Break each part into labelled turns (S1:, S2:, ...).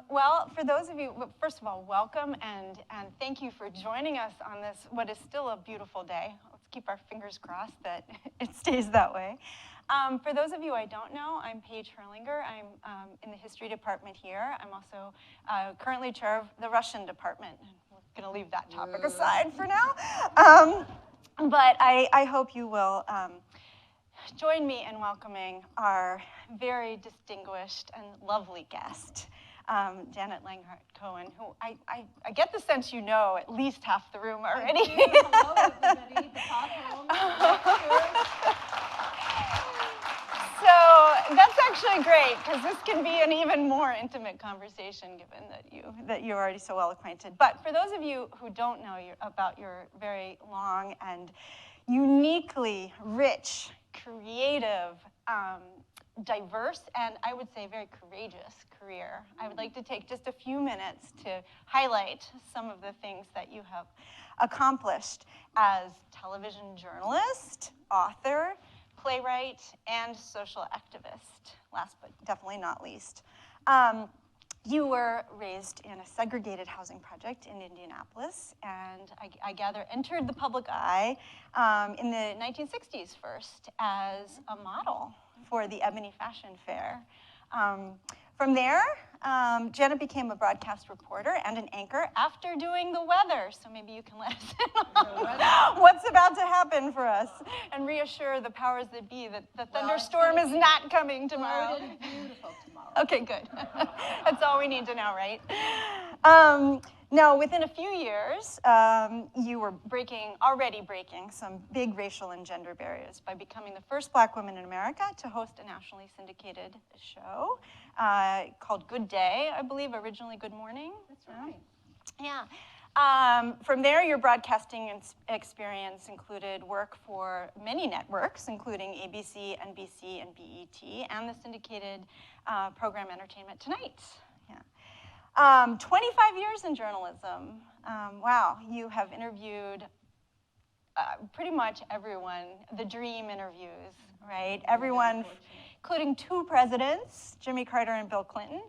S1: Well, for those of you, first of all, welcome and thank you for joining us on this, what is still a beautiful day. Let's keep our fingers crossed that it stays that way. For those of you I don't know, I'm Paige Herlinger. I'm in the history department here. I'm also currently chair of the Russian department. We're going to leave that topic aside for now. But I hope you will join me in welcoming our very distinguished and lovely guest, Janet Langhart-Cohen, who I get the sense you know at least half the room already.
S2: Hello, everybody. The hot home.
S1: So that's actually great, because this can be an even more intimate conversation, given that you're already so well acquainted. But for those of you who don't know about your very long and uniquely rich, creative, diverse, and I would say very courageous career, I would like to take just a few minutes to highlight some of the things that you have accomplished as television journalist, author, playwright, and social activist, last but definitely not least. You were raised in a segregated housing project in Indianapolis, and I gather entered the public eye in the 1960s first as a model for the Ebony Fashion Fair. From there, Janet became a broadcast reporter and an anchor after doing the weather, so maybe you can let us in on what's about to happen for us and reassure the powers that be that the thunderstorm is not coming tomorrow.
S2: It's beautiful tomorrow.
S1: Okay, good. That's all we need to know, right? Now, within a few years, you were already breaking some big racial and gender barriers by becoming the first Black woman in America to host a nationally syndicated show called Good Day, I believe, originally Good Morning.
S2: That's right.
S1: Yeah. From there, your broadcasting experience included work for many networks, including ABC, NBC, and BET, and the syndicated program Entertainment Tonight. Yeah. 25 years in journalism. Wow, you have interviewed pretty much everyone, the dream interviews, right? Everyone, including two presidents, Jimmy Carter and Bill Clinton,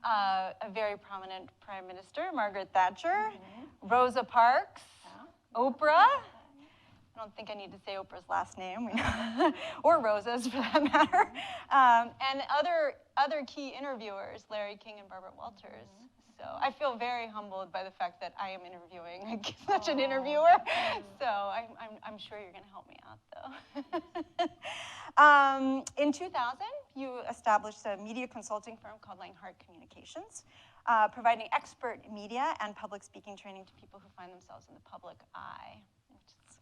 S1: a very prominent prime minister, Margaret Thatcher, Rosa Parks, Oprah. I don't think I need to say Oprah's last name, or Rosa's for that matter, and other key interviewers, Larry King and Barbara Walters. So I feel very humbled by the fact that I am interviewing such an interviewer. So I'm sure you're going to help me out, though. In 2000, you established a media consulting firm called Langhart Communications, providing expert media and public speaking training to people who find themselves in the public eye, which is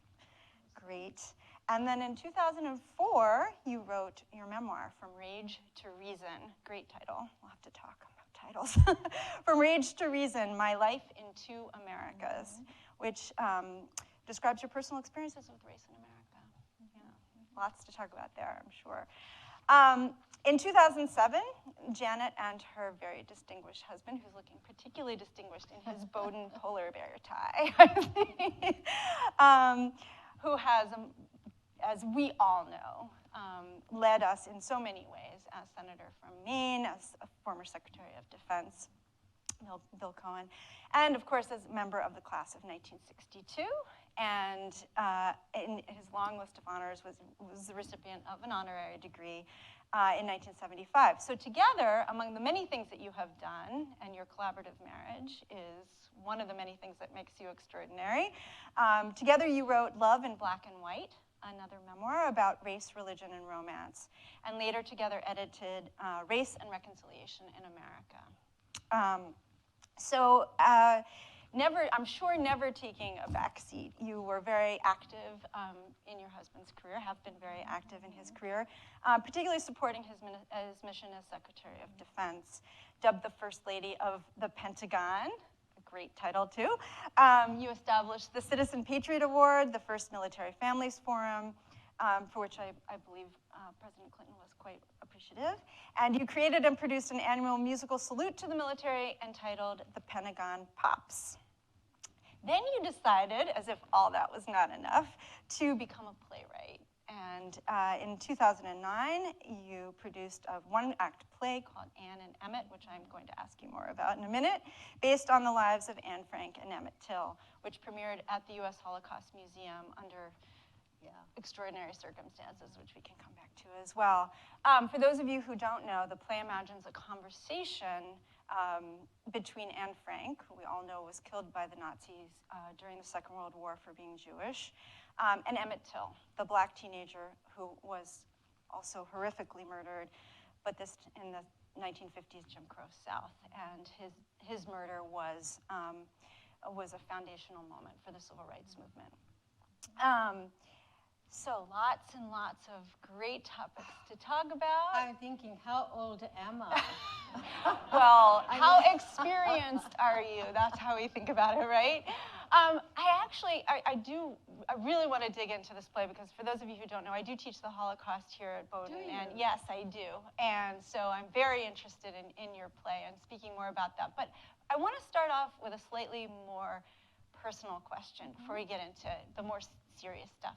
S1: great. And then in 2004, you wrote your memoir, From Rage to Reason. Great title. We'll have to talk about titles. From Rage to Reason, My Life in Two Americas, which describes your personal experiences with race in America. Yeah, lots to talk about there, I'm sure. In 2007, Janet and her very distinguished husband, who's looking particularly distinguished in his Bowdoin polar bear tie, who has, as we all know, led us in so many ways as Senator from Maine, as a former Secretary of Defense, Bill Cohen, and of course as a member of the class of 1962. And in his long list of honors was the recipient of an honorary degree in 1975. So together, among the many things that you have done, and your collaborative marriage is one of the many things that makes you extraordinary, together you wrote Love in Black and White, another memoir about race, religion, and romance, and later together edited Race and Reconciliation in America. I'm sure never taking a backseat. You were very active in your husband's career, have been very active in his career, particularly supporting his mission as Secretary of Defense, dubbed the First Lady of the Pentagon. Great title, too. You established the Citizen Patriot Award, the first Military Families Forum, for which I believe President Clinton was quite appreciative. And you created and produced an annual musical salute to the military entitled The Pentagon Pops. Then you decided, as if all that was not enough, to become a playwright. And in 2009, you produced a one-act play called Anne and Emmett, which I'm going to ask you more about in a minute, based on the lives of Anne Frank and Emmett Till, which premiered at the U.S. Holocaust Museum under extraordinary circumstances, which we can come back to as well. For those of you who don't know, the play imagines a conversation between Anne Frank, who we all know was killed by the Nazis during the Second World War for being Jewish, and Emmett Till, the black teenager who was also horrifically murdered, but this in the 1950s Jim Crow South. And his murder was a foundational moment for the civil rights movement. So lots and lots of great topics to talk about.
S2: I'm thinking, how old am I?
S1: Well, how experienced are you? That's how we think about it, right? I really want to dig into this play because for those of you who don't know, I do teach the Holocaust here at Bowdoin.
S2: Do you?
S1: And yes, I do. And so I'm very interested in your play and speaking more about that. But I want to start off with a slightly more personal question before we get into the more serious stuff.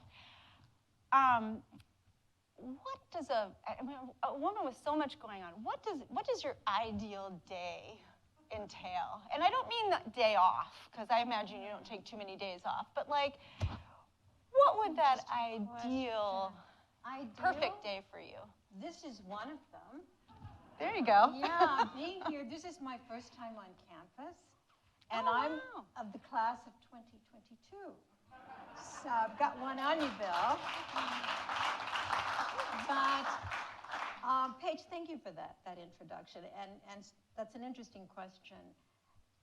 S1: What does a woman with so much going on, what does your ideal day entail? And I don't mean the day off, because I imagine you don't take too many days off, but like, what would that ideal, perfect day for you?
S2: This is one of them.
S1: There you go.
S2: Yeah, being here, this is my first time on campus, and I'm of the class of 2022. So I've got one on you, Bill. But Paige, thank you for that introduction, and that's an interesting question.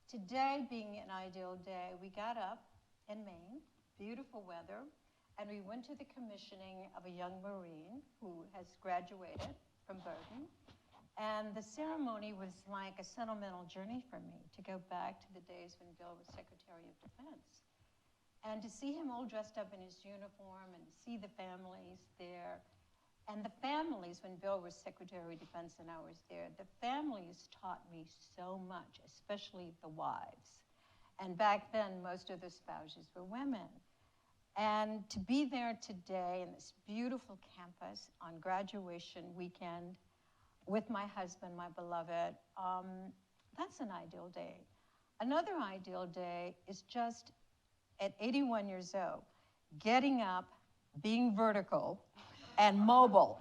S2: Today being an ideal day, we got up in Maine, beautiful weather, and we went to the commissioning of a young Marine who has graduated from Bowdoin. And the ceremony was like a sentimental journey for me to go back to the days when Bill was Secretary of Defense. And to see him all dressed up in his uniform and to see the families there. And the families, when Bill was Secretary of Defense and I was there, the families taught me so much, especially the wives. And back then, most of the spouses were women. And to be there today in this beautiful campus on graduation weekend with my husband, my beloved, that's an ideal day. Another ideal day is just at 81 years old, getting up, being vertical, and mobile.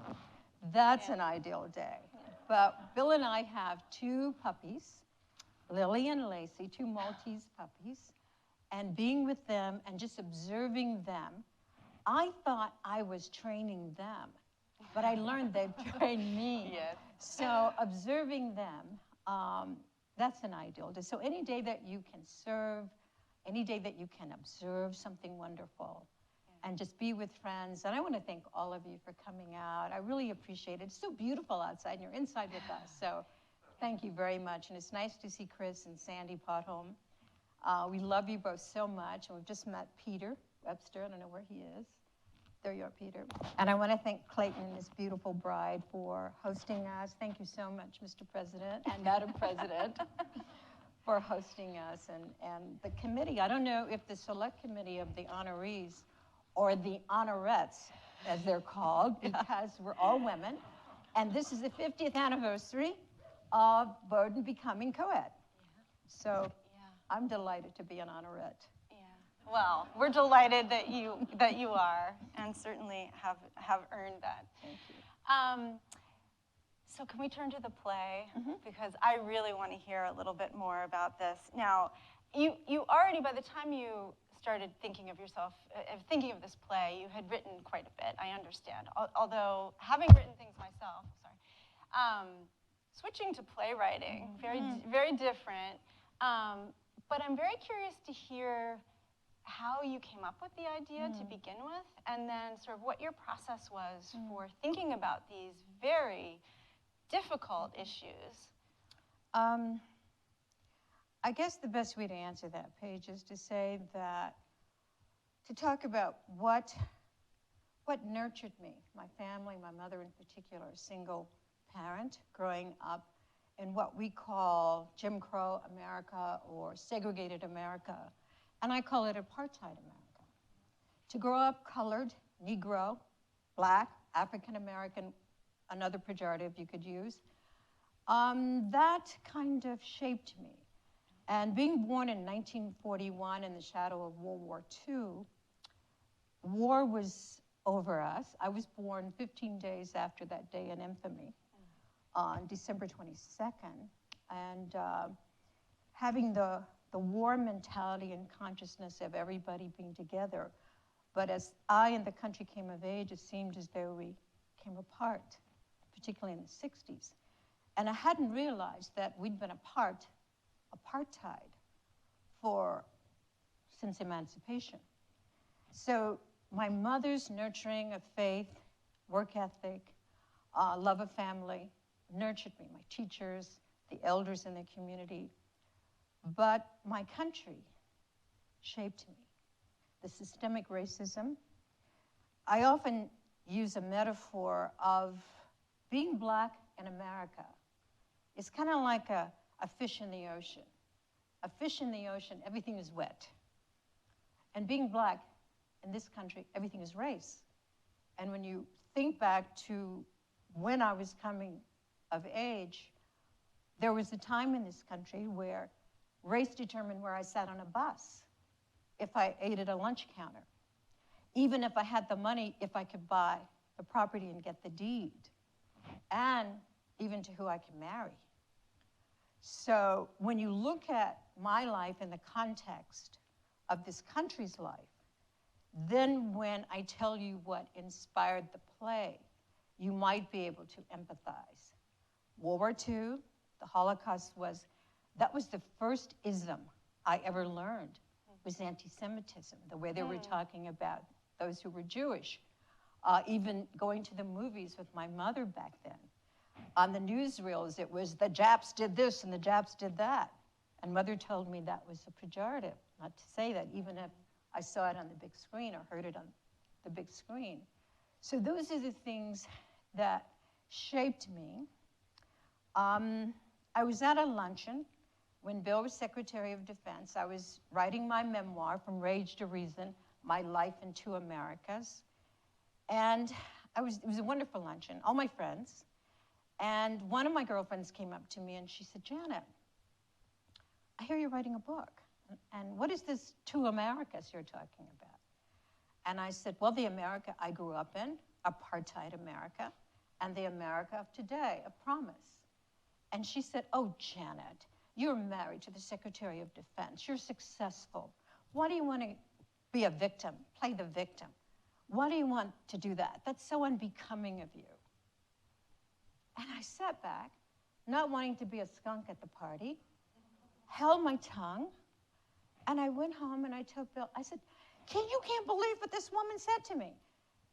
S2: That's an ideal day. But Bill and I have two puppies, Lily and Lacey, two Maltese puppies, and being with them and just observing them, I thought I was training them, but I learned they've trained me.
S1: Yes.
S2: So observing them, that's an ideal day. So any day that you can serve, any day that you can observe something wonderful, and just be with friends. And I want to thank all of you for coming out. I really appreciate it. It's so beautiful outside, and you're inside with us. So thank you very much. And it's nice to see Chris and Sandy Potholm. We love you both so much. And we've just met Peter Webster. I don't know where he is. There you are, Peter. And I want to thank Clayton and his beautiful bride for hosting us. Thank you so much, Mr. President and Madam President, for hosting us. And the committee, I don't know if the select committee of the honorees or the honorettes, as they're called, because we're all women. And this is the 50th anniversary of Bowdoin becoming co-ed. So I'm delighted to be an honorette.
S1: Yeah. Well, we're delighted that you are, and certainly have earned that.
S2: Thank you.
S1: So can we turn to the play? Because I really want to hear a little bit more about this. Now, you already, by the time you started thinking of yourself, thinking of this play, you had written quite a bit, I understand. Although, having written things myself, switching to playwriting, very different. But I'm very curious to hear how you came up with the idea to begin with, and then sort of what your process was for thinking about these very difficult issues.
S2: I guess the best way to answer that, Paige, is to say that, to talk about what nurtured me, my family, my mother in particular, a single parent growing up in what we call Jim Crow America or segregated America, and I call it apartheid America. To grow up colored, Negro, Black, African American, another pejorative you could use. That kind of shaped me. And being born in 1941 in the shadow of World War II, war was over us. I was born 15 days after that day in infamy on December 22nd. And having the war mentality and consciousness of everybody being together. But as I and the country came of age, it seemed as though we came apart, particularly in the 60s. And I hadn't realized that we'd been apartheid since emancipation. So my mother's nurturing of faith, work ethic, love of family, nurtured me, my teachers, the elders in the community. But my country shaped me. The systemic racism. I often use a metaphor of being Black in America. It's kind of like a fish in the ocean. A fish in the ocean, everything is wet. And being Black in this country, everything is race. And when you think back to when I was coming of age, there was a time in this country where race determined where I sat on a bus, if I ate at a lunch counter, even if I had the money, if I could buy the property and get the deed, and even to who I could marry. So when you look at my life in the context of this country's life, then when I tell you what inspired the play, you might be able to empathize. World War II, the Holocaust that was the first ism I ever learned, was anti-Semitism, the way they were talking about those who were Jewish. Even going to the movies with my mother back then. On the newsreels, it was the Japs did this and the Japs did that. And Mother told me that was a pejorative, not to say that, even if I saw it on the big screen or heard it on the big screen. So those are the things that shaped me. I was at a luncheon when Bill was Secretary of Defense. I was writing my memoir, From Rage to Reason, My Life in Two Americas. And it was a wonderful luncheon, all my friends. And one of my girlfriends came up to me and she said, Janet, I hear you're writing a book. And what is this two Americas you're talking about? And I said, well, the America I grew up in, apartheid America, and the America of today, a promise. And she said, oh, Janet, you're married to the Secretary of Defense. You're successful. Why do you want to be a victim, play the victim? Why do you want to do that? That's so unbecoming of you. And I sat back, not wanting to be a skunk at the party, held my tongue, and I went home and I told Bill, I said, you can't believe what this woman said to me.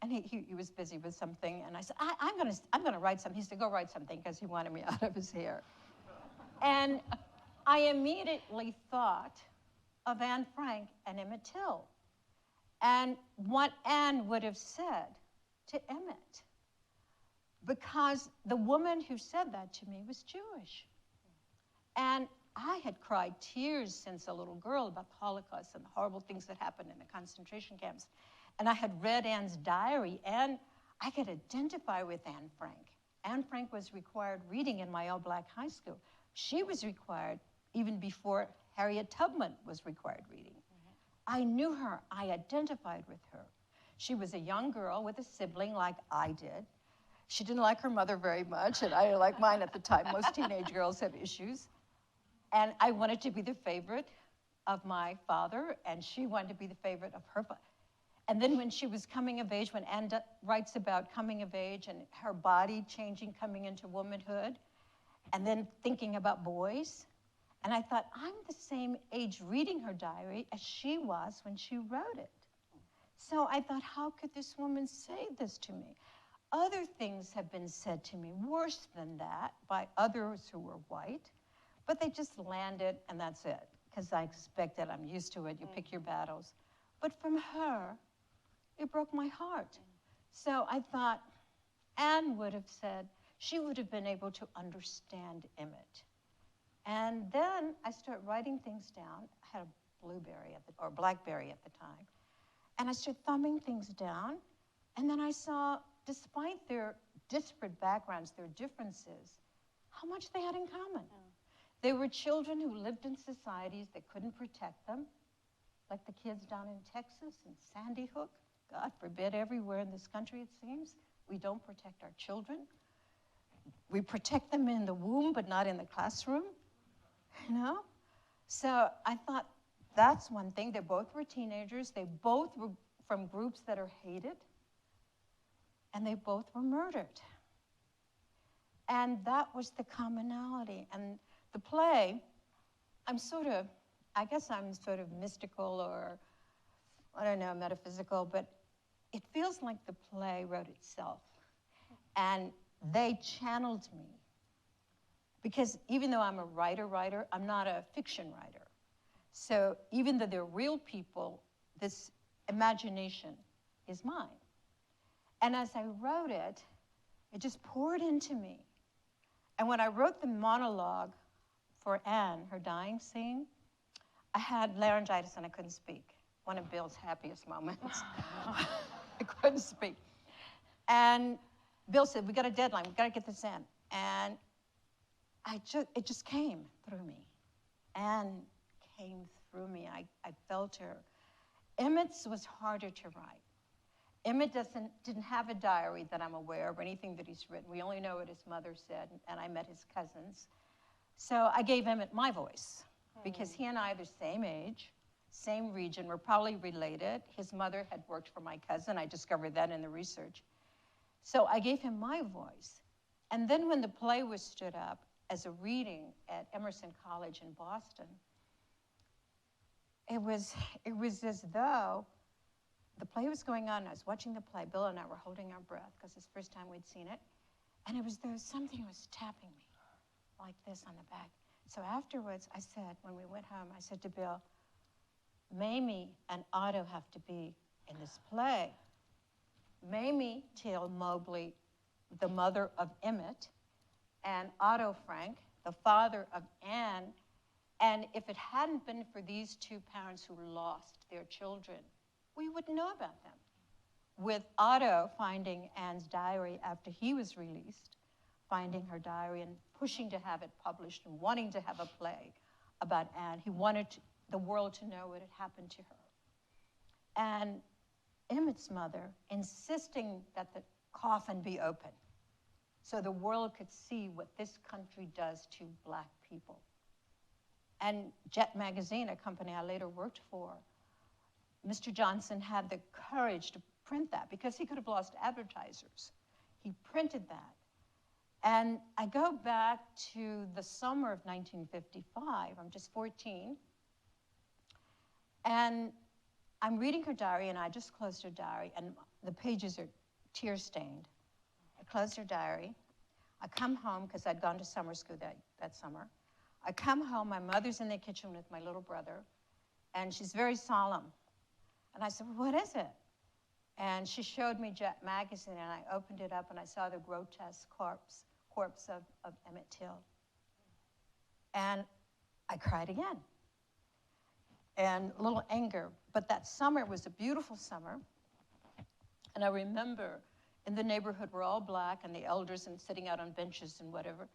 S2: And he was busy with something, and I said, I'm gonna write something. He said, go write something, because he wanted me out of his hair. And I immediately thought of Anne Frank and Emmett Till, and what Anne would have said to Emmett. Because the woman who said that to me was Jewish. And I had cried tears since a little girl about the Holocaust and the horrible things that happened in the concentration camps. And I had read Anne's diary, and I could identify with Anne Frank. Anne Frank was required reading in my all-Black high school. She was required even before Harriet Tubman was required reading. I knew her. I identified with her. She was a young girl with a sibling like I did. She didn't like her mother very much, and I didn't like mine at the time. Most teenage girls have issues. And I wanted to be the favorite of my father, and she wanted to be the favorite of her father. And then when she was coming of age, when Anne writes about coming of age and her body changing, coming into womanhood, and then thinking about boys, and I thought, I'm the same age reading her diary as she was when she wrote it. So I thought, how could this woman say this to me? Other things have been said to me, worse than that, by others who were white, but they just landed, and that's it, because I expect it, I'm used to it, you pick your battles. But from her, it broke my heart. So I thought, Anne would have said, she would have been able to understand Emmett. And then I started writing things down. I had a blueberry, or blackberry at the time. And I started thumbing things down. And then I saw despite their disparate backgrounds, their differences, how much they had in common. Yeah. They were children who lived in societies that couldn't protect them, like the kids down in Texas and Sandy Hook. God forbid, everywhere in this country, it seems, we don't protect our children. We protect them in the womb, but not in the classroom, you know? So I thought that's one thing. They both were teenagers. They both were from groups that are hated. And they both were murdered. And that was the commonality. And the play, I guess I'm sort of mystical or, I don't know, metaphysical, but it feels like the play wrote itself. And they channeled me. Because even though I'm a writer, I'm not a fiction writer. So even though they're real people, this imagination is mine. And as I wrote it, it just poured into me. And when I wrote the monologue for Anne, her dying scene, I had laryngitis and I couldn't speak. One of Bill's happiest moments. I couldn't speak. And Bill said, we got a deadline, we got to get this in. And it just came through me. Anne came through me. I felt her. Emmett's was harder to write. Emmett didn't have a diary that I'm aware of, or anything that he's written. We only know what his mother said, and I met his cousins. So I gave Emmett my voice, because he and I are the same age, same region, we're probably related. His mother had worked for my cousin. I discovered that in the research. So I gave him my voice. And then when the play was stood up as a reading at Emerson College in Boston, it was as though the play was going on. I was watching the play. Bill and I were holding our breath because it's the first time we'd seen it. And it was though something was tapping me like this on the back. So afterwards, I said, when we went home, I said to Bill, Mamie and Otto have to be in this play. Mamie Till Mobley, the mother of Emmett, and Otto Frank, the father of Anne. And if it hadn't been for these two parents who lost their children, we wouldn't know about them. With Otto finding Anne's diary after he was released, finding her diary and pushing to have it published and wanting to have a play about Anne. He wanted the world to know what had happened to her. And Emmett's mother insisting that the coffin be open so the world could see what this country does to Black people. And Jet Magazine, a company I later worked for, Mr. Johnson had the courage to print that because he could have lost advertisers. He printed that. And I go back to the summer of 1955. I'm just 14. And I'm reading her diary, and I just closed her diary, and the pages are tear-stained. I closed her diary. I come home, because I'd gone to summer school that summer. I come home, my mother's in the kitchen with my little brother, and she's very solemn. And I said, well, what is it? And she showed me Jet Magazine, and I opened it up, and I saw the grotesque corpse of Emmett Till. And I cried again. And a little anger. But that summer was a beautiful summer. And I remember in the neighborhood, we're all Black, and the elders and sitting out on benches and whatever.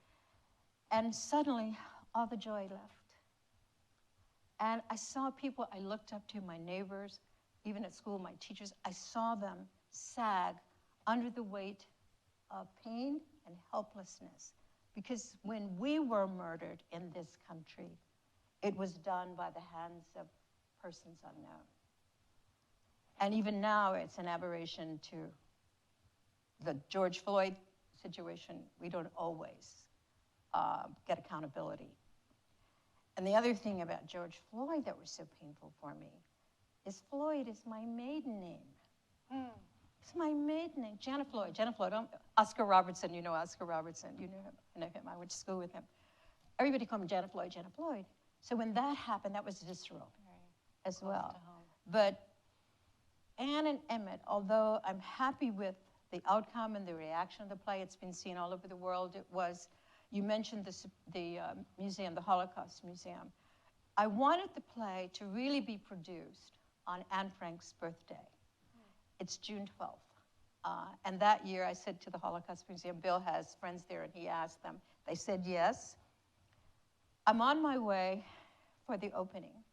S2: And suddenly, all the joy left. And I saw people I looked up to, my neighbors, even at school, my teachers, I saw them sag under the weight of pain and helplessness. Because when we were murdered in this country, it was done by the hands of persons unknown. And even now, it's an aberration to the George Floyd situation. We don't always get accountability. And the other thing about George Floyd that was so painful for me is Floyd is my maiden name. It's my maiden name, Janet Floyd. Janet Floyd. Oscar Robertson, you know Oscar Robertson. You know him. I know him. I went to school with him. Everybody called me Janet Floyd, Janet Floyd. So when that happened, that was visceral as well. But Anne and Emmett, although I'm happy with the outcome and the reaction of the play, it's been seen all over the world. It was, you mentioned the museum, the Holocaust Museum. I wanted the play to really be produced on Anne Frank's birthday. It's June 12th. And that year I said to the Holocaust Museum, Bill has friends there, and he asked them. They said yes. I'm on my way for the opening,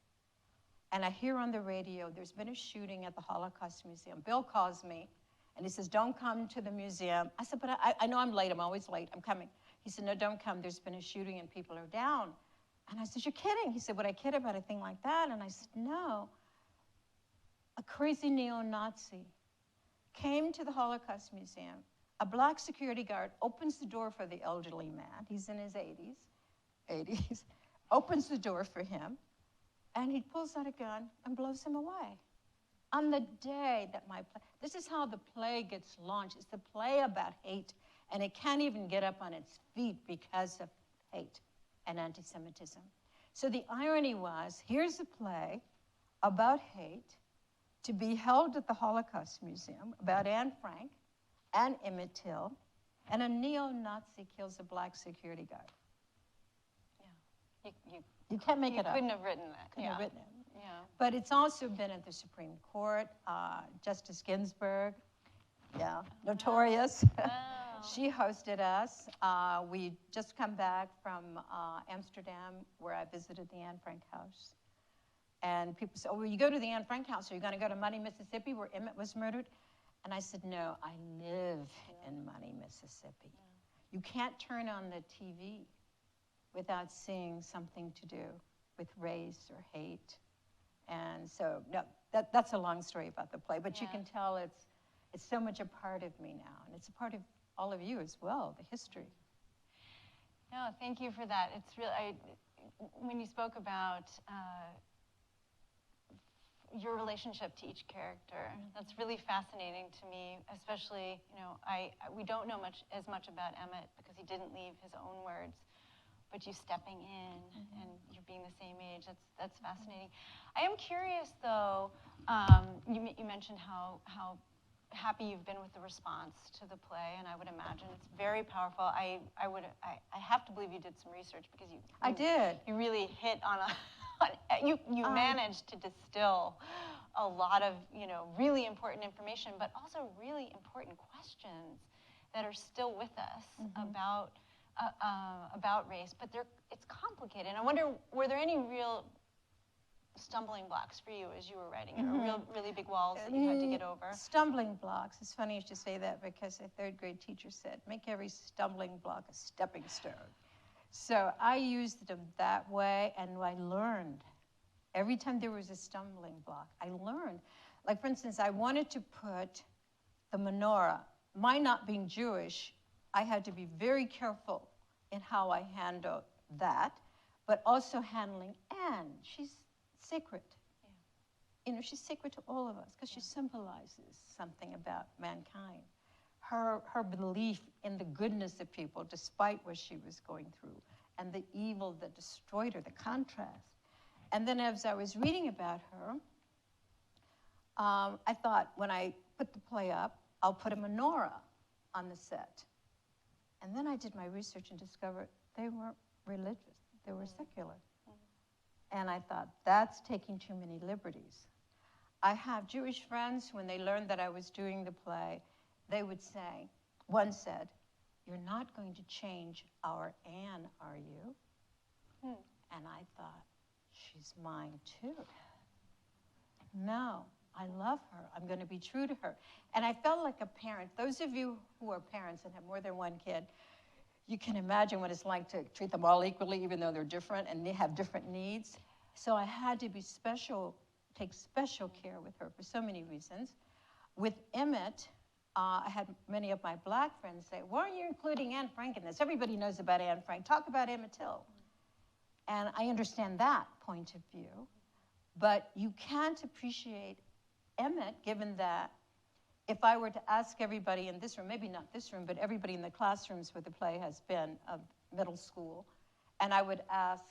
S2: and I hear on the radio, there's been a shooting at the Holocaust Museum. Bill calls me, and he says, don't come to the museum. I said, but I know I'm late. I'm always late. I'm coming. He said, no, don't come. There's been a shooting, and people are down. And I said, you're kidding. He said, would I kid about a thing like that? And I said, no. A crazy neo-Nazi came to the Holocaust Museum. A black security guard opens the door for the elderly man. He's in his 80s, opens the door for him, and he pulls out a gun and blows him away. On the day that my play, this is how the play gets launched. It's the play about hate, and it can't even get up on its feet because of hate and anti-Semitism. So the irony was, here's a play about hate to be held at the Holocaust Museum about Anne Frank and Emmett Till, and a neo-Nazi kills a black security guard.
S1: Yeah.
S2: You can't make it up.
S1: You couldn't have written that.
S2: Couldn't have written it.
S1: Yeah.
S2: But it's also been at the Supreme Court. Justice Ginsburg, notorious.
S1: Wow.
S2: She hosted us. We just come back from Amsterdam, where I visited the Anne Frank house. And people said, oh, well, you go to the Anne Frank house, are you going to go to Money, Mississippi, where Emmett was murdered? And I said, no, I live in Money, Mississippi. You can't turn on the TV without seeing something to do with race or hate. And so, no, that's a long story about the play, but you can tell it's so much a part of me now, and it's a part of all of you as well, the history.
S1: No, thank you for that. It's really, when you spoke about your relationship to each character, that's really fascinating to me, especially, we don't know as much about Emmett because he didn't leave his own words, but you stepping in and you're being the same age, that's fascinating. I am curious though, you mentioned how happy you've been with the response to the play, and I would imagine it's very powerful. I have to believe you did some research because
S2: I did.
S1: You really hit on you managed to distill a lot of really important information, but also really important questions that are still with us about race. But it's complicated. And I wonder, were there any real stumbling blocks for you as you were writing it, or really big walls that you had to get over?
S2: Stumbling blocks. It's funny you should say that, because a third grade teacher said, make every stumbling block a stepping stone. So I used them that way, and I learned. Every time there was a stumbling block, I learned. Like, for instance, I wanted to put the menorah. My not being Jewish, I had to be very careful in how I handled that, but also handling Anne. She's sacred. She's sacred to all of us because she symbolizes something about mankind. Her belief in the goodness of people despite what she was going through, and the evil that destroyed her, the contrast. And then as I was reading about her, I thought, when I put the play up, I'll put a menorah on the set. And then I did my research and discovered they weren't religious, they were secular. And I thought, that's taking too many liberties. I have Jewish friends, when they learned that I was doing the play, they would say, one said, you're not going to change our Anne, are you? And I thought, she's mine too. No, I love her. I'm going to be true to her. And I felt like a parent. Those of you who are parents and have more than one kid, you can imagine what it's like to treat them all equally, even though they're different and they have different needs. So I had to be special, take special care with her for so many reasons. With Emmett, I had many of my black friends say, why aren't you including Anne Frank in this? Everybody knows about Anne Frank. Talk about Emmett Till. And I understand that point of view. But you can't appreciate Emmett, given that if I were to ask everybody in this room, maybe not this room, but everybody in the classrooms where the play has been of middle school, and I would ask,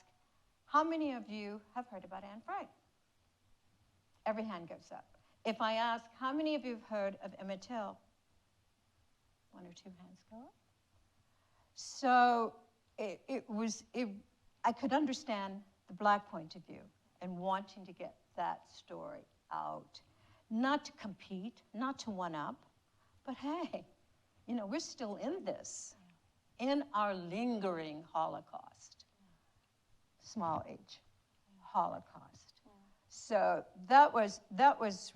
S2: how many of you have heard about Anne Frank? Every hand goes up. If I ask, how many of you have heard of Emmett Till? One or two hands go up. So I could understand the black point of view and wanting to get that story out. Not to compete, not to one-up, But hey, we're still in this, in our lingering Holocaust, small h, Holocaust. So that was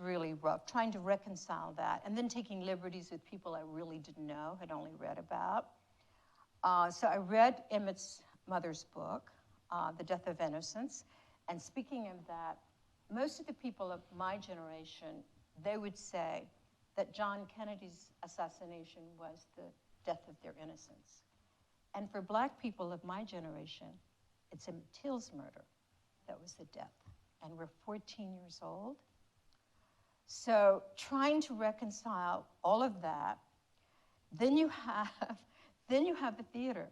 S2: really rough, trying to reconcile that, and then taking liberties with people I really didn't know, had only read about. So I read Emmett's mother's book, The Death of Innocence, and speaking of that, most of the people of my generation, they would say that John Kennedy's assassination was the death of their innocence. And for Black people of my generation, it's Emmett Till's murder that was the death. And we're 14 years old. So trying to reconcile all of that, then you have the theater.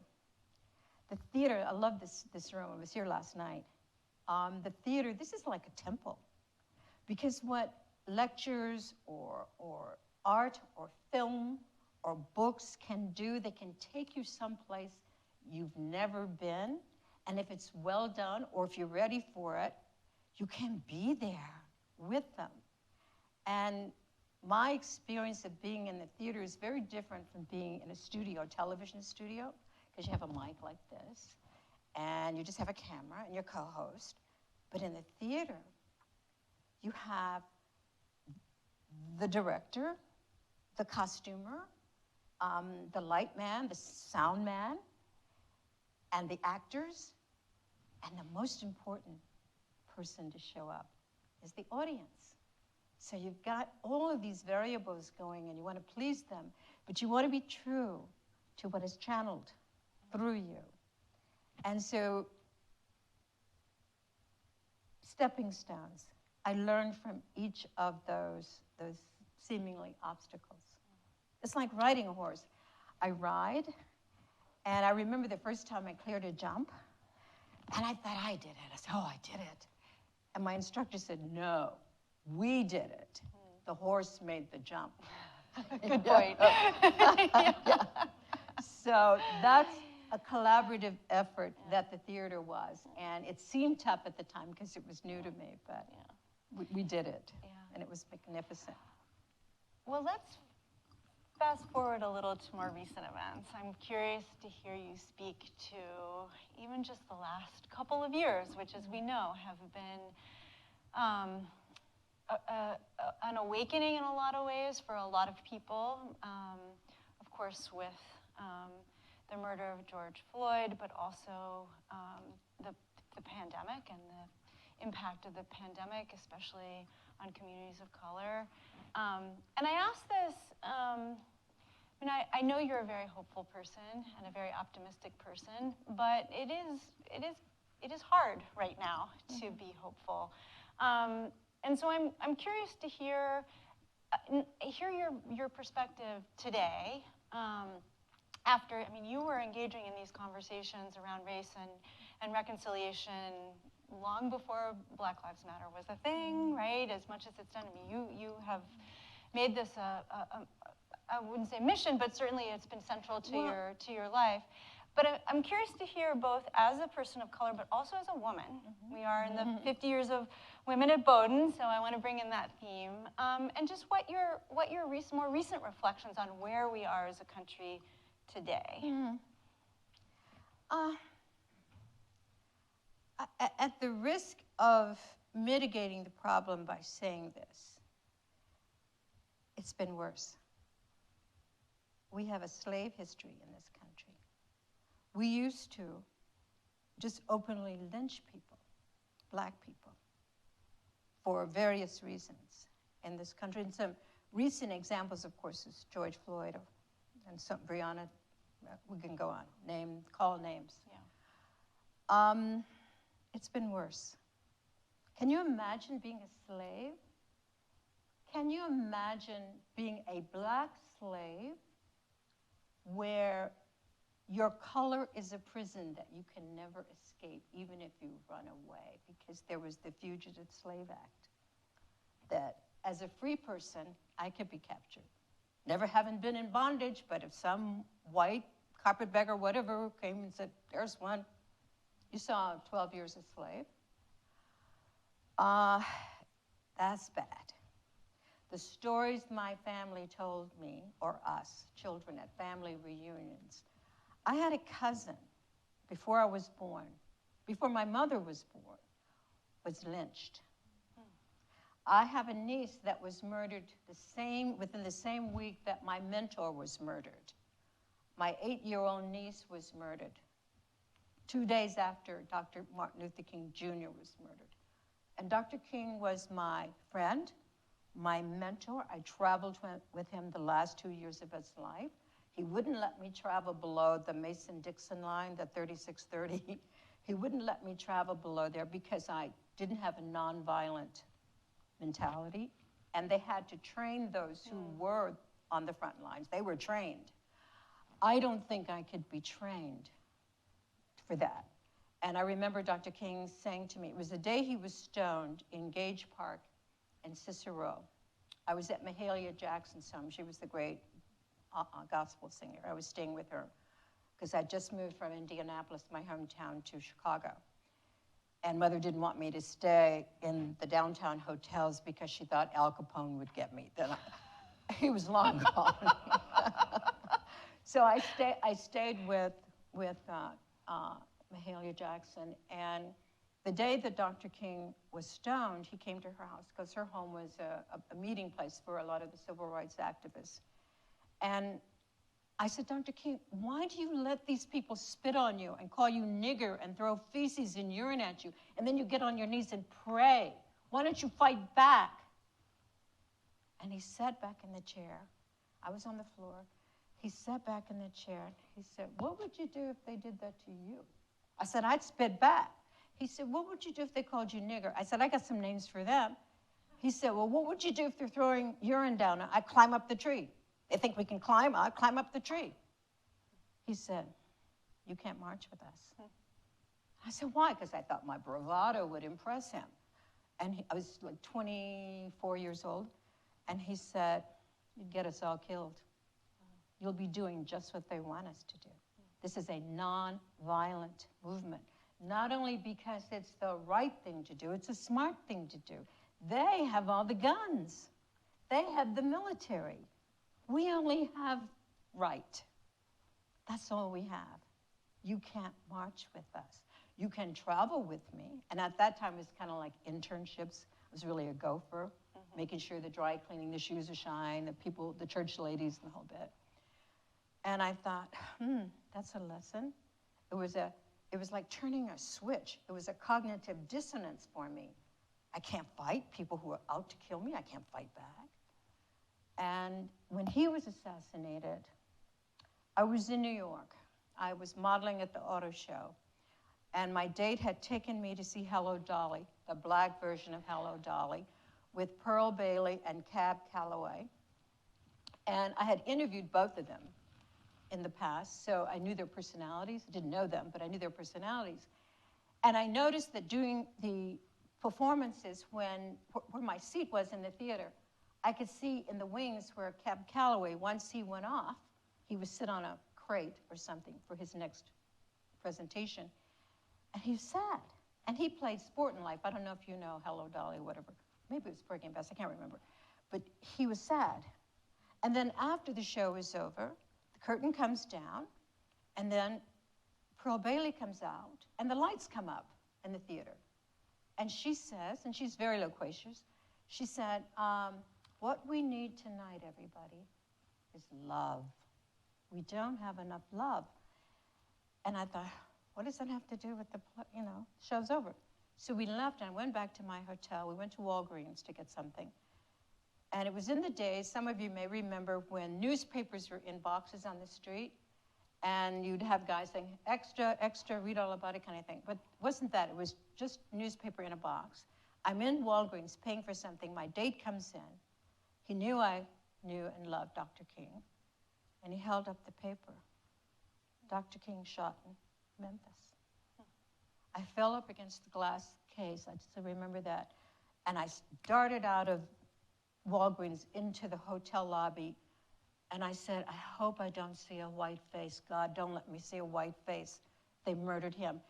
S2: The theater, I love this room. I was here last night. The theater, this is like a temple. Because what lectures or art or film or books can do, they can take you someplace you've never been. And if it's well done, or if you're ready for it, you can be there with them. And my experience of being in the theater is very different from being in a studio, a television studio, because you have a mic like this, and you just have a camera and your co-host. But in the theater, you have the director, the costumer, the light man, the sound man, and the actors, and the most important person to show up is the audience. So you've got all of these variables going, and you want to please them, but you want to be true to what is channeled through you. And so, stepping stones. I learned from each of those seemingly obstacles. It's like riding a horse. I ride, and I remember the first time I cleared a jump, and I thought I did it. I said, oh, I did it. And my instructor said, no, we did it. The horse made the jump.
S1: Good point.
S2: Yeah. So that's a collaborative effort that the theater was. And it seemed tough at the time because it was new to me, but we did it. Yeah. And it was magnificent.
S1: Well, let's fast forward a little to more recent events. I'm curious to hear you speak to even just the last couple of years, which, as we know, have been an awakening in a lot of ways for a lot of people. Of course, with the murder of George Floyd, but also the pandemic and the impact of the pandemic, especially on communities of color. And I ask this, I know you're a very hopeful person and a very optimistic person, but it is hard right now to be hopeful. And so I'm curious to hear your perspective today. After, you were engaging in these conversations around race and reconciliation long before Black Lives Matter was a thing, right? As much as it's done, you have made this I wouldn't say mission, but certainly it's been central to your life. But I'm curious to hear, both as a person of color, but also as a woman. We are in the 50 years of women at Bowdoin, so I want to bring in that theme, and just what your more recent reflections on where we are as a country today.
S2: At the risk of mitigating the problem by saying this, it's been worse. We have a slave history in this country. We used to just openly lynch people, Black people, for various reasons in this country. And some recent examples, of course, is George Floyd and some Breonna. We can go on, call names. Yeah. It's been worse. Can you imagine being a slave? Can you imagine being a Black slave where your color is a prison that you can never escape, even if you run away? Because there was the Fugitive Slave Act, that as a free person, I could be captured. Never having been in bondage, but if some white carpetbagger, whatever, came and said, there's one, you saw 12 years a slave. That's bad. The stories my family told me, or us, children at family reunions. I had a cousin before I was born, before my mother was born, was lynched. I have a niece that was murdered within the same week that my mentor was murdered. My 8-year-old niece was murdered 2 days after Dr. Martin Luther King Jr. was murdered. And Dr. King was my friend, my mentor. I traveled with him the last 2 years of his life. He wouldn't let me travel below the Mason-Dixon line, the 3630. He wouldn't let me travel below there because I didn't have a nonviolent mentality. And they had to train those who were on the front lines. They were trained. I don't think I could be trained for that. And I remember Dr. King saying to me, it was the day he was stoned in Gage Park in Cicero. I was at Mahalia Jackson's home. She was the great gospel singer. I was staying with her because I just moved from Indianapolis, my hometown, to Chicago. And Mother didn't want me to stay in the downtown hotels because she thought Al Capone would get me. Then he was long gone. So I stayed with Mahalia Jackson, and the day that Dr. King was stoned, he came to her house because her home was a meeting place for a lot of the civil rights activists. And I said, Dr. King, why do you let these people spit on you and call you nigger and throw feces and urine at you, and then you get on your knees and pray? Why don't you fight back? And he sat back in the chair. I was on the floor. He sat back in the chair. He said, what would you do if they did that to you? I said, I'd spit back. He said, what would you do if they called you nigger? I said, I got some names for them. He said, well, what would you do if they're throwing urine down? I'd climb up the tree. They think we can climb, I'd climb up the tree. He said, you can't march with us. I said, why? Because I thought my bravado would impress him. And I was like 24 years old. And he said, you'd get us all killed. You'll be doing just what they want us to do. This is a non-violent movement. Not only because it's the right thing to do, it's a smart thing to do. They have all the guns. They have the military. We only have right. That's all we have. You can't march with us. You can travel with me. And at that time, it was kind of like internships. I was really a gopher, making sure the dry cleaning, the shoes are shine, the people, the church ladies, and the whole bit. And I thought, that's a lesson. It was like turning a switch. It was a cognitive dissonance for me. I can't fight people who are out to kill me. I can't fight back. And when he was assassinated, I was in New York. I was modeling at the auto show. And my date had taken me to see Hello Dolly, the black version of Hello Dolly, with Pearl Bailey and Cab Calloway. And I had interviewed both of them in the past, so I knew their personalities. I didn't know them, but I knew their personalities. And I noticed that during the performances, where my seat was in the theater, I could see in the wings where Cab Calloway, once he went off, he would sit on a crate or something for his next presentation. And he was sad. And he played Sport in Life. I don't know if you know Hello Dolly or whatever. Maybe it was Porgy and Bess, I can't remember. But he was sad. And then after the show is over, the curtain comes down, and then Pearl Bailey comes out, and the lights come up in the theater. And she says, and she's very loquacious, she said, what we need tonight, everybody, is love. We don't have enough love. And I thought, what does that have to do with the, show's over? So we left, and I went back to my hotel. We went to Walgreens to get something. And it was in the days, some of you may remember, when newspapers were in boxes on the street, and you'd have guys saying, extra, extra, read all about it kind of thing. But it wasn't that. It was just newspaper in a box. I'm in Walgreens paying for something. My date comes in. He knew I knew and loved Dr. King, and he held up the paper. Dr. King shot in Memphis. I fell up against the glass case. I still remember that. And I darted out of Walgreens into the hotel lobby, and I said, I hope I don't see a white face. God, don't let me see a white face. They murdered him.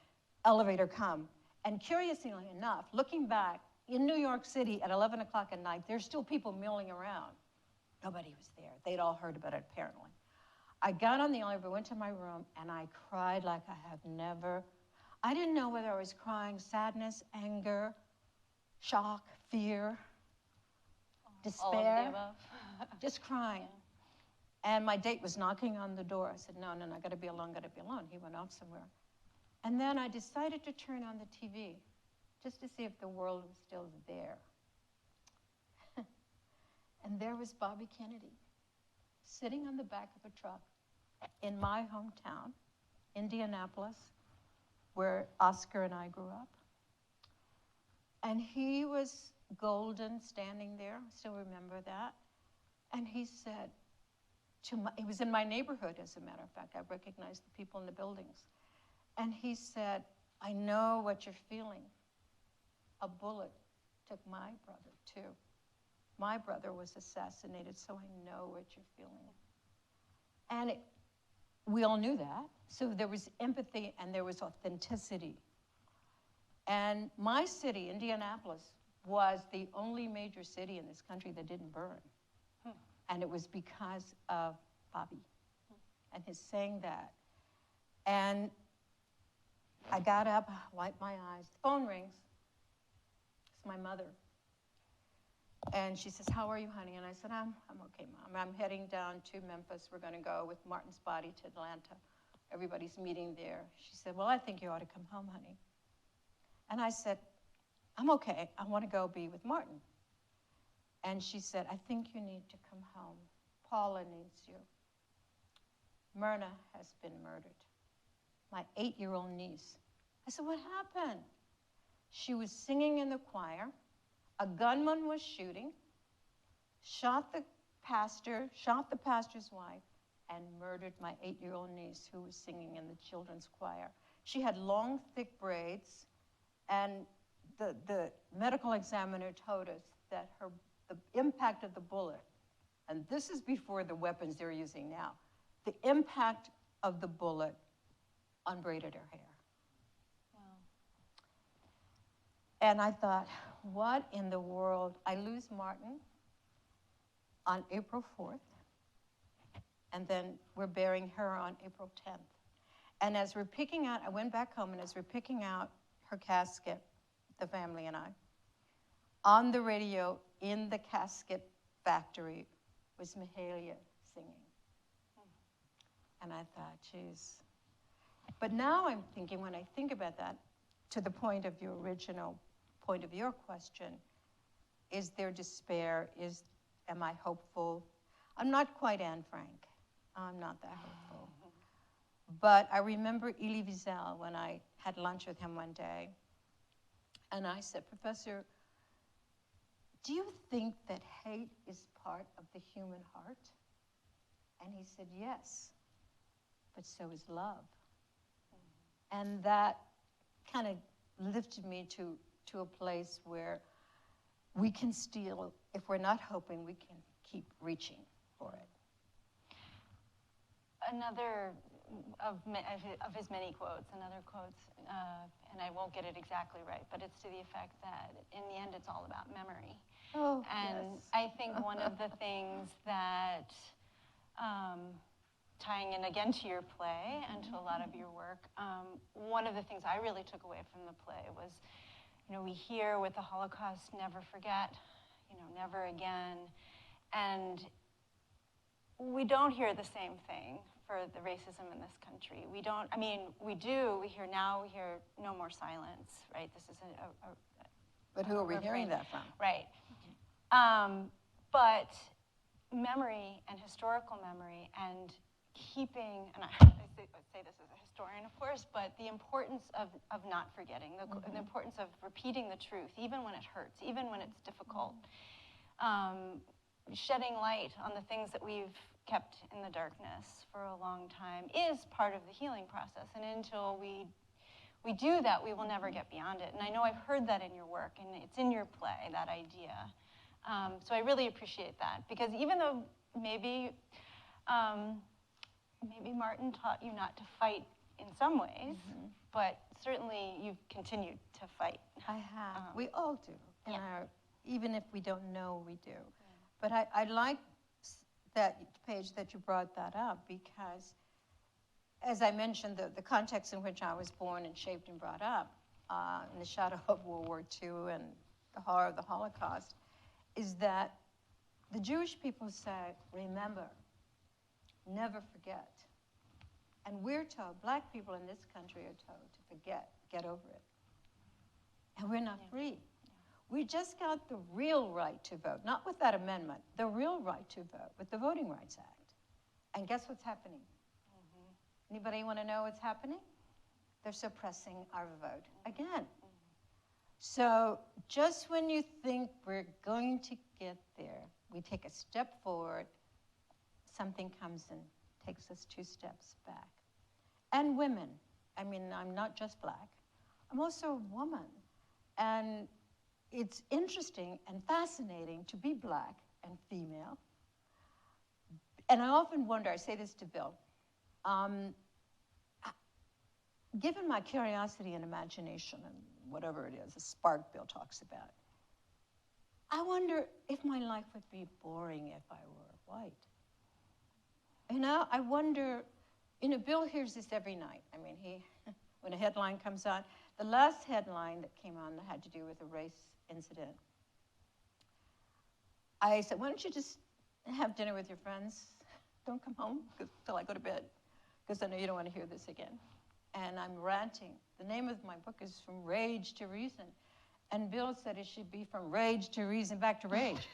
S2: Elevator come. And curiously enough, looking back, in New York City at 11 o'clock at night, there's still people milling around. Nobody was there. They'd all heard about it, apparently. I got on the elevator, went to my room, and I cried like I have never. I didn't know whether I was crying sadness, anger, shock, fear, despair.
S1: All of the above.
S2: Just crying. Yeah. And my date was knocking on the door. I said, no, I gotta be alone, gotta be alone. He went off somewhere. And then I decided to turn on the TV just to see if the world was still there. And there was Bobby Kennedy sitting on the back of a truck in my hometown, Indianapolis, where Oscar and I grew up. And he was golden standing there, I still remember that. And he said, he was in my neighborhood, as a matter of fact. I recognized the people in the buildings. And he said, I know what you're feeling. A bullet took my brother, too. My brother was assassinated, so I know what you're feeling. And we all knew that. So there was empathy and there was authenticity. And my city, Indianapolis, was the only major city in this country that didn't burn. And it was because of Bobby and his saying that. And I got up, wiped my eyes, the phone rings. It's my mother. And she says, how are you, honey? And I said, I'm okay, Mom. I'm heading down to Memphis. We're gonna go with Martin's body to Atlanta. Everybody's meeting there. She said, well, I think you ought to come home, honey. And I said, I'm okay. I want to go be with Martin. And she said, I think you need to come home. Paula needs you. Myrna has been murdered. My 8-year-old niece. I said, what happened? She was singing in the choir. A gunman was shooting, shot the pastor, shot the pastor's wife, and murdered my 8-year-old niece who was singing in the children's choir. She had long, thick braids, and the medical examiner told us that the impact of the bullet, and this is before the weapons they're using now, the impact of the bullet unbraided her hair.
S1: Wow.
S2: And I thought, what in the world? I lose Martin on April 4th, and then we're burying her on April 10th. And as we're picking out, I went back home, and as we're picking out her casket, the family and I, on the radio in the casket factory was Mahalia singing. And I thought, geez. But now I'm thinking, when I think about that, to the point of your original point of your question, is there despair? Am I hopeful? I'm not quite Anne Frank. I'm not that hopeful. But I remember Elie Wiesel when I had lunch with him one day. And I said, Professor, do you think that hate is part of the human heart? And he said, yes, but so is love. And that kind of lifted me to a place where we can still, if we're not hoping, we can keep reaching for it.
S1: Another of his many quotes, another quotes, and I won't get it exactly right, but it's to the effect that in the end it's all about memory.
S2: Oh,
S1: and
S2: yes.
S1: I think one of the things that, tying in again to your play and to a lot of your work, one of the things I really took away from the play was, we hear with the Holocaust, never forget, never again, and we don't hear the same thing for the racism in this country. We don't, we do, we hear no more silence, right? This is
S2: But who are we hearing that from?
S1: Right. But memory and historical memory and keeping, and I say this as a historian, of course, but the importance of not forgetting, the importance of repeating the truth, even when it hurts, even when it's difficult. Shedding light on the things that we've kept in the darkness for a long time is part of the healing process. And until we do that, we will never get beyond it. And I know I've heard that in your work, and it's in your play, that idea. So I really appreciate that, because even though maybe Martin taught you not to fight in some ways, but certainly you've continued to fight.
S2: I have. We all do. even if we don't know, we do. But I like that page that you brought that up because, as I mentioned, the context in which I was born and shaped and brought up, in the shadow of World War II and the horror of the Holocaust, is that the Jewish people say, remember, never forget. And we're told, black people in this country are told to forget, get over it. And we're not free. We just got the real right to vote, not with that amendment, the real right to vote with the Voting Rights Act. And guess what's happening? Anybody want to know what's happening? They're suppressing our vote again. So just when you think we're going to get there, we take a step forward, something comes and takes us 2 steps back. And women, I mean, I'm not just black, I'm also a woman. And it's interesting and fascinating to be black and female. And I often wonder, I say this to Bill, given my curiosity and imagination and whatever it is, the spark Bill talks about, I wonder if my life would be boring if I were white. You know, I wonder, you know, Bill hears this every night. I mean, when a headline comes on, the last headline that came on that had to do with a race incident, I said, why don't you just have dinner with your friends? Don't come home till I go to bed, because I know you don't want to hear this again. And I'm ranting. The name of my book is From Rage to Reason. And Bill said it should be From Rage to Reason back to Rage.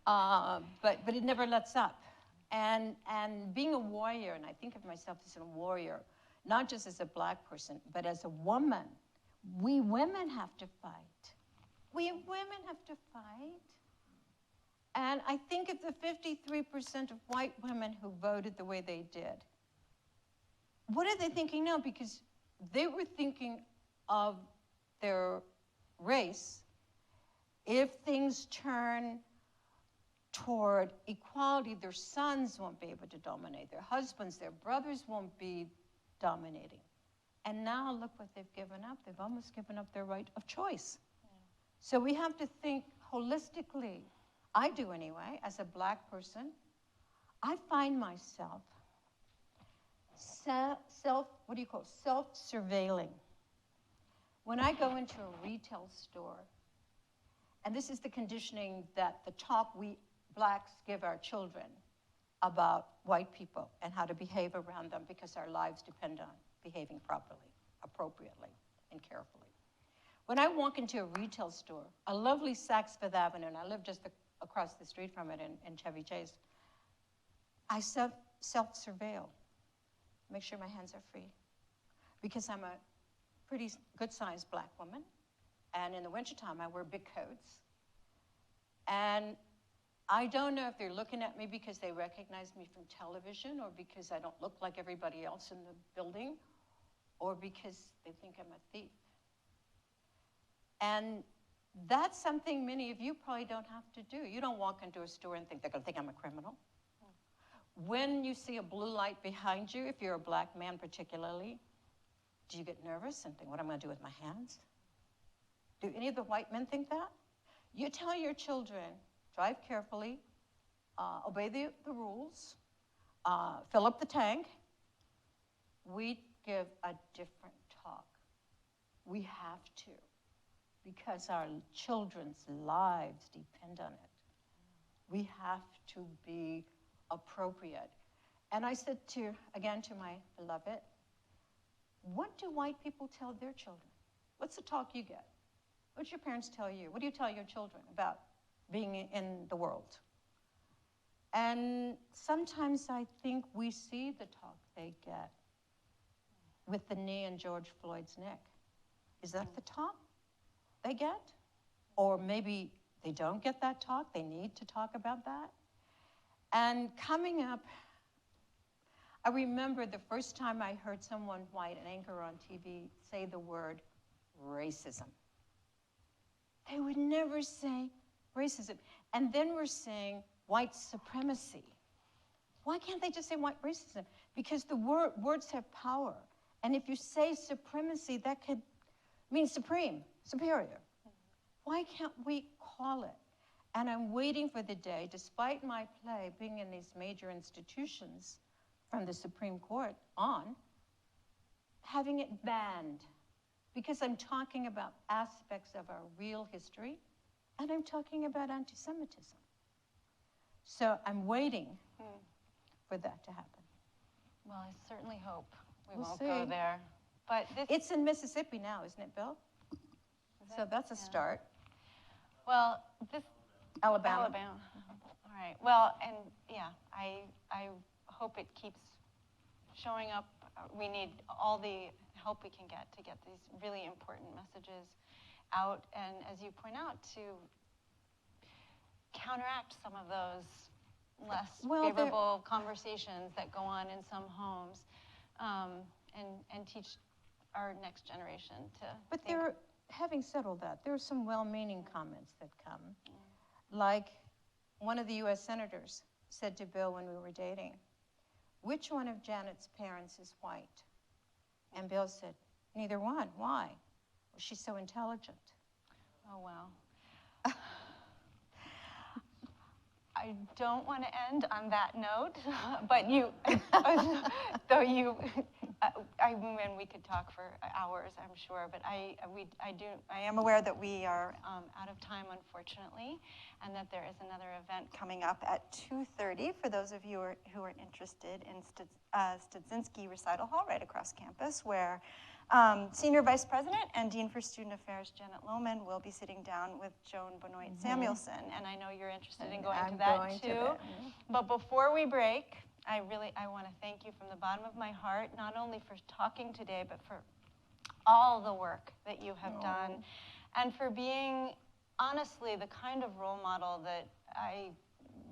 S2: But it never lets up. And being a warrior, and I think of myself as a warrior, not just as a black person, but as a woman, we women have to fight. We women have to fight. And I think of the 53% of white women who voted the way they did. What are they thinking now? Because they were thinking of their race. If things turn toward equality, their sons won't be able to dominate. Their husbands, their brothers won't be dominating. And now look what they've given up. They've almost given up their right of choice. Yeah. So we have to think holistically. I do anyway, as a black person. I find myself self-surveilling. When I go into a retail store, and this is the conditioning that the talk we blacks give our children about white people and how to behave around them, because our lives depend on behaving properly, appropriately, and carefully. When I walk into a retail store, a lovely Saks Fifth Avenue, and I live just across the street from it in Chevy Chase, I self-surveil. Make sure my hands are free. Because I'm a pretty good-sized black woman, and in the wintertime I wear big coats. And I don't know if they're looking at me because they recognize me from television, or because I don't look like everybody else in the building, or because they think I'm a thief. And that's something many of you probably don't have to do. You don't walk into a store and think they're going to think I'm a criminal. When you see a blue light behind you, if you're a black man particularly, do you get nervous and think, what am I going to do with my hands? Do any of the white men think that? You tell your children, drive carefully, obey the rules, fill up the tank. We give a different talk. We have to, because our children's lives depend on it. We have to be appropriate. And I said again to my beloved, what do white people tell their children? What's the talk you get? What do your parents tell you? What do you tell your children about being in the world? And sometimes I think we see the talk they get with the knee in George Floyd's neck. Is that the talk they get? Or maybe they don't get that talk. They need to talk about that. And coming up, I remember the first time I heard someone white, an anchor on TV, say the word racism. They would never say racism. And then we're saying white supremacy. Why can't they just say white racism? Because the words have power. And if you say supremacy, that could mean supreme. superior. Why can't we call it? And I'm waiting for the day, despite my play being in these major institutions from the Supreme Court on, having it banned. Because I'm talking about aspects of our real history, and I'm talking about anti-Semitism. So I'm waiting for that to happen.
S1: Well, I certainly hope we
S2: We'll
S1: won't
S2: see.
S1: go there. But this,
S2: It's in Mississippi now, isn't it, Bill? So that's a start.
S1: well, this
S2: Alabama.
S1: Alabama. All right. Well, and yeah, I hope it keeps showing up. We need all the help we can get to get these really important messages out, and as you point out, to counteract some of those less favorable conversations that go on in some homes, and teach our next generation to
S2: But
S1: think.
S2: having said all that, there are some well-meaning comments that come. Like one of the US senators said to Bill when we were dating, which one of Janet's parents is white? And Bill said, neither one. Why? Well, she's so intelligent.
S1: Oh, wow. I don't want to end on that note, but you, though you, I mean, we could talk for hours, I'm sure, but I am aware that we are out of time, unfortunately, and that there is another event coming up at 2:30 for those of you who are interested in Studzinski Recital Hall right across campus, where Senior Vice President and Dean for Student Affairs Janet Lohman will be sitting down with Joan Benoit Samuelson, and I know you're interested in going to that too. But before we break, I want to thank you from the bottom of my heart, not only for talking today, but for all the work that you have done, and for being, honestly, the kind of role model that I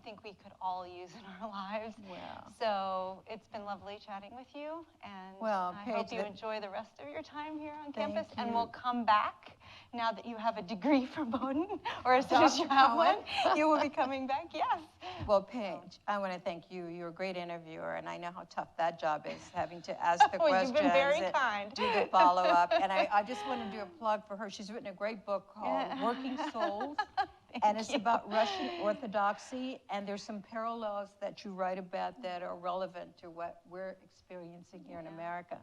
S1: think we could all use in our lives.
S2: Wow.
S1: So it's been lovely chatting with you, and I hope you enjoy the rest of your time here on campus, and we'll come back now that you have a degree from Bowdoin, or as soon as you have one, you will be coming back, yes.
S2: Well, Paige, I want to thank you. You're a great interviewer, and I know how tough that job is, having to ask the questions.
S1: You've been very kind.
S2: Do the follow-up, and I just want to do a plug for her. She's written a great book called Working Souls, and it's about Russian Orthodoxy, and there's some parallels that you write about that are relevant to what we're experiencing here in America.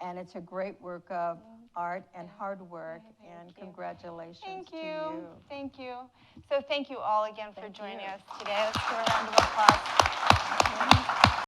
S2: And it's a great work of art and hard work, and congratulations to you.
S1: Thank you. So thank you all again for joining us today. Let's do a round of applause.